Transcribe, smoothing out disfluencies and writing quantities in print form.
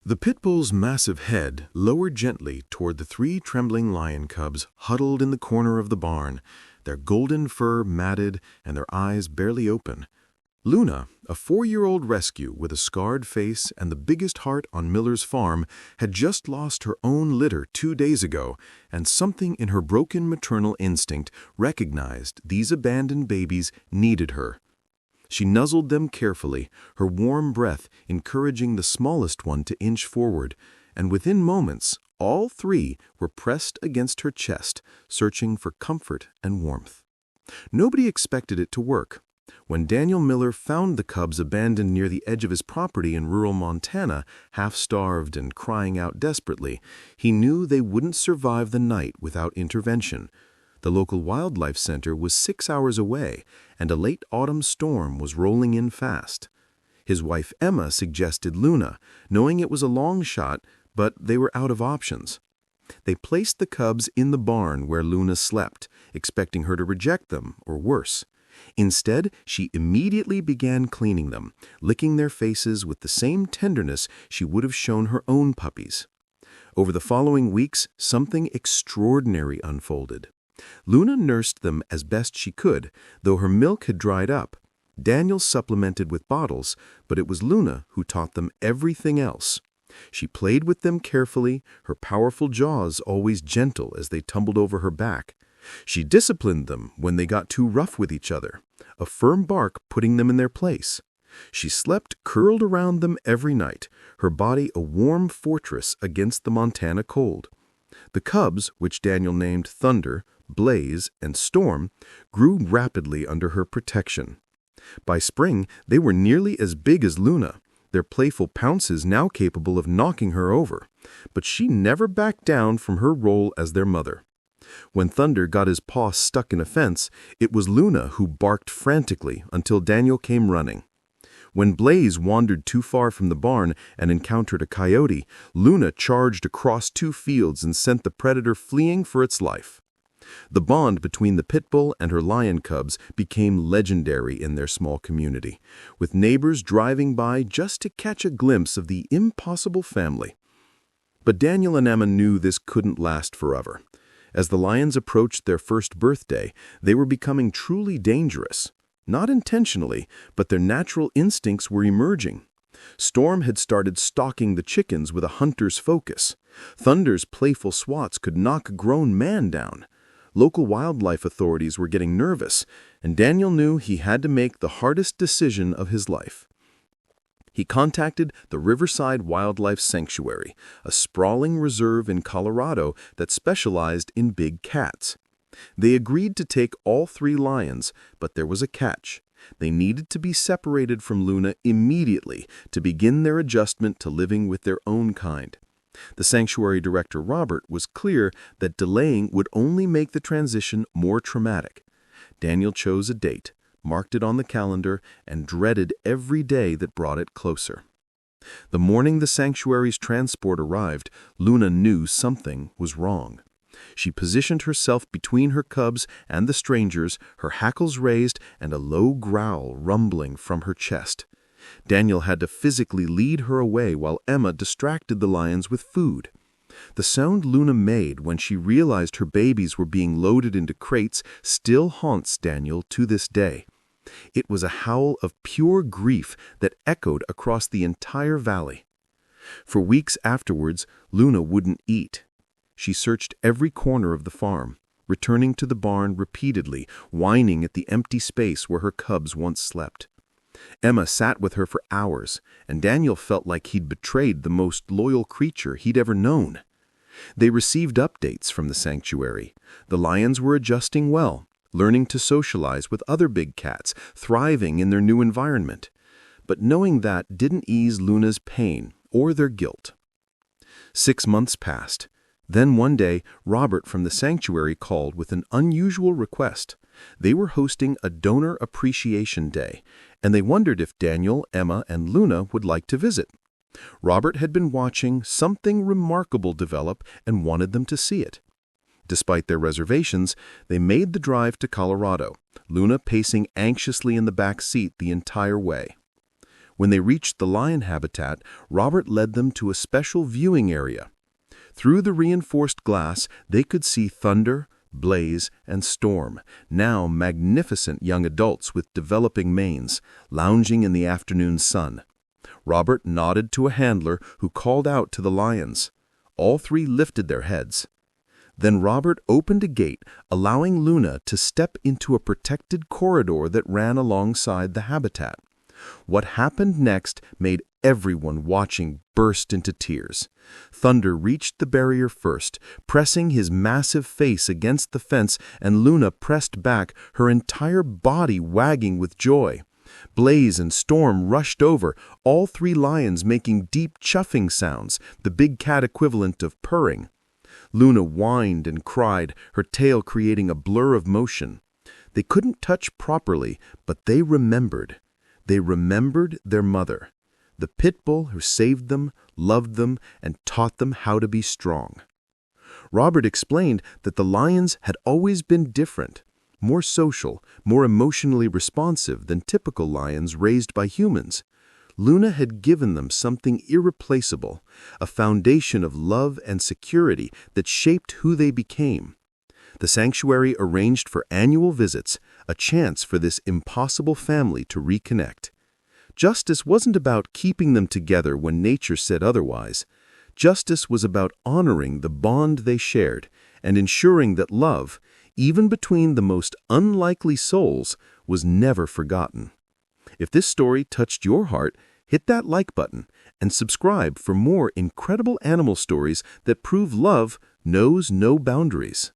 The Pitbull's massive head lowered gently toward the three trembling lion cubs huddled in the corner of the barn, their golden fur matted and their eyes barely open. Luna, a 4-year-old rescue with a scarred face and the biggest heart on Miller's farm, had just lost her own litter 2 days ago, and something in her broken maternal instinct recognized these abandoned babies needed her. She nuzzled them carefully, her warm breath encouraging the smallest one to inch forward, and within moments, all three were pressed against her chest, searching for comfort and warmth. Nobody expected it to work. When Daniel Miller found the cubs abandoned near the edge of his property in rural Montana, half-starved and crying out desperately, he knew they wouldn't survive the night without intervention. The local wildlife center was 6 hours away, and a late autumn storm was rolling in fast. His wife Emma suggested Luna, knowing it was a long shot, but they were out of options. They placed the cubs in the barn where Luna slept, expecting her to reject them, or worse. Instead, she immediately began cleaning them, licking their faces with the same tenderness she would have shown her own puppies. Over the following weeks, something extraordinary unfolded. Luna nursed them as best she could, though her milk had dried up. Daniel supplemented with bottles, but it was Luna who taught them everything else. She played with them carefully, her powerful jaws always gentle as they tumbled over her back. She disciplined them when they got too rough with each other, a firm bark putting them in their place. She slept curled around them every night, her body a warm fortress against the Montana cold. The cubs, which Daniel named Thunder, Blaze, and Storm, grew rapidly under her protection. By spring, they were nearly as big as Luna, their playful pounces now capable of knocking her over. But she never backed down from her role as their mother. When Thunder got his paw stuck in a fence, it was Luna who barked frantically until Daniel came running. When Blaze wandered too far from the barn and encountered a coyote, Luna charged across 2 fields and sent the predator fleeing for its life. The bond between the Pitbull and her lion cubs became legendary in their small community, with neighbors driving by just to catch a glimpse of the impossible family. But Daniel and Emma knew this couldn't last forever. As the lions approached their first birthday, they were becoming truly dangerous. Not intentionally, but their natural instincts were emerging. Storm had started stalking the chickens with a hunter's focus. Thunder's playful swats could knock a grown man down. Local wildlife authorities were getting nervous, and Daniel knew he had to make the hardest decision of his life. He contacted the Riverside Wildlife Sanctuary, a sprawling reserve in Colorado that specialized in big cats. They agreed to take all 3 lions, but there was a catch. They needed to be separated from Luna immediately to begin their adjustment to living with their own kind. The sanctuary director, Robert, was clear that delaying would only make the transition more traumatic. Daniel chose a date, marked it on the calendar, and dreaded every day that brought it closer. The morning the sanctuary's transport arrived, Luna knew something was wrong. She positioned herself between her cubs and the strangers, her hackles raised and a low growl rumbling from her chest. Daniel had to physically lead her away while Emma distracted the lions with food. The sound Luna made when she realized her babies were being loaded into crates still haunts Daniel to this day. It was a howl of pure grief that echoed across the entire valley. For weeks afterwards, Luna wouldn't eat. She searched every corner of the farm, returning to the barn repeatedly, whining at the empty space where her cubs once slept. Emma sat with her for hours, and Daniel felt like he'd betrayed the most loyal creature he'd ever known. They received updates from the sanctuary. The lions were adjusting well, learning to socialize with other big cats, thriving in their new environment. But knowing that didn't ease Luna's pain or their guilt. 6 months passed. Then one day, Robert from the sanctuary called with an unusual request. They were hosting a donor appreciation day, and they wondered if Daniel, Emma, and Luna would like to visit. Robert had been watching something remarkable develop and wanted them to see it. Despite their reservations, they made the drive to Colorado, Luna pacing anxiously in the back seat the entire way. When they reached the lion habitat, Robert led them to a special viewing area. Through the reinforced glass, they could see Thunder, Blaze, and Storm, now magnificent young adults with developing manes, lounging in the afternoon sun. Robert nodded to a handler who called out to the lions. All three lifted their heads. Then Robert opened a gate, allowing Luna to step into a protected corridor that ran alongside the habitat. What happened next made everyone watching burst into tears. Thunder reached the barrier first, pressing his massive face against the fence, and Luna pressed back, her entire body wagging with joy. Blaze and Storm rushed over, all three lions making deep chuffing sounds, the big cat equivalent of purring. Luna whined and cried, her tail creating a blur of motion. They couldn't touch properly, but they remembered. They remembered their mother, the Pitbull who saved them, loved them, and taught them how to be strong. Robert explained that the lions had always been different, more social, more emotionally responsive than typical lions raised by humans. Luna had given them something irreplaceable, a foundation of love and security that shaped who they became. The sanctuary arranged for annual visits, a chance for this impossible family to reconnect. Justice wasn't about keeping them together when nature said otherwise. Justice was about honoring the bond they shared and ensuring that love, even between the most unlikely souls, was never forgotten. If this story touched your heart, hit that like button and subscribe for more incredible animal stories that prove love knows no boundaries.